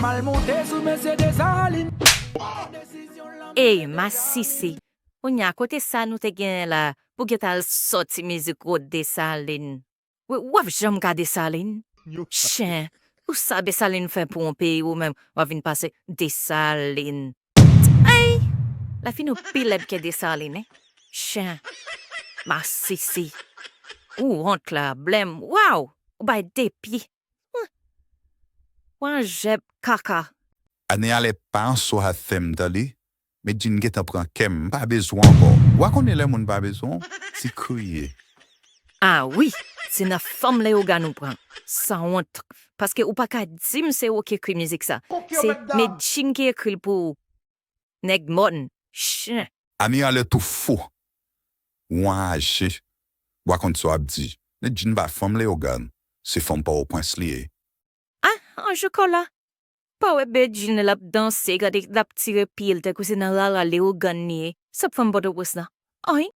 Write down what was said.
mal monté sous Mercedes Aline. Hey, ma sisi. Onya, kote sa nou te gen la pou get al sorti miziko Desaline. Wav jam ka Desaline? Chien, ou sa Desaline fe pou un pays ou même wavin passe Desaline. Hey, la fin ou pileb ke Desaline, Chien, ma sisi. Ou honte la, blême, wow, ou bay depi. Wan jeb kaka. Anie Alerte pas en soi thème d'aller, mais Bedjine get apprend kem, pas besoin encore. Ou qu'on est là, mon pas besoin, c'est crier. Ah oui, c'est na femme leogane ou prend. Sans honte. Parce que ou pas ka dim c'est ou qui écrit musique ça. C'est Bedjine qui écrit pour nèg modern. Chien. Anie Alerte tout faux. Ou âgé. Ou qu'on soit dit. Bedjine pas femme leogane. C'est femme pas au point slié. Ah, en chocolat. Pas ouais Bedjine lap danser, gade lap tire pile te kousi nan la leogane ni. Sap femme bodo wos na. Ay.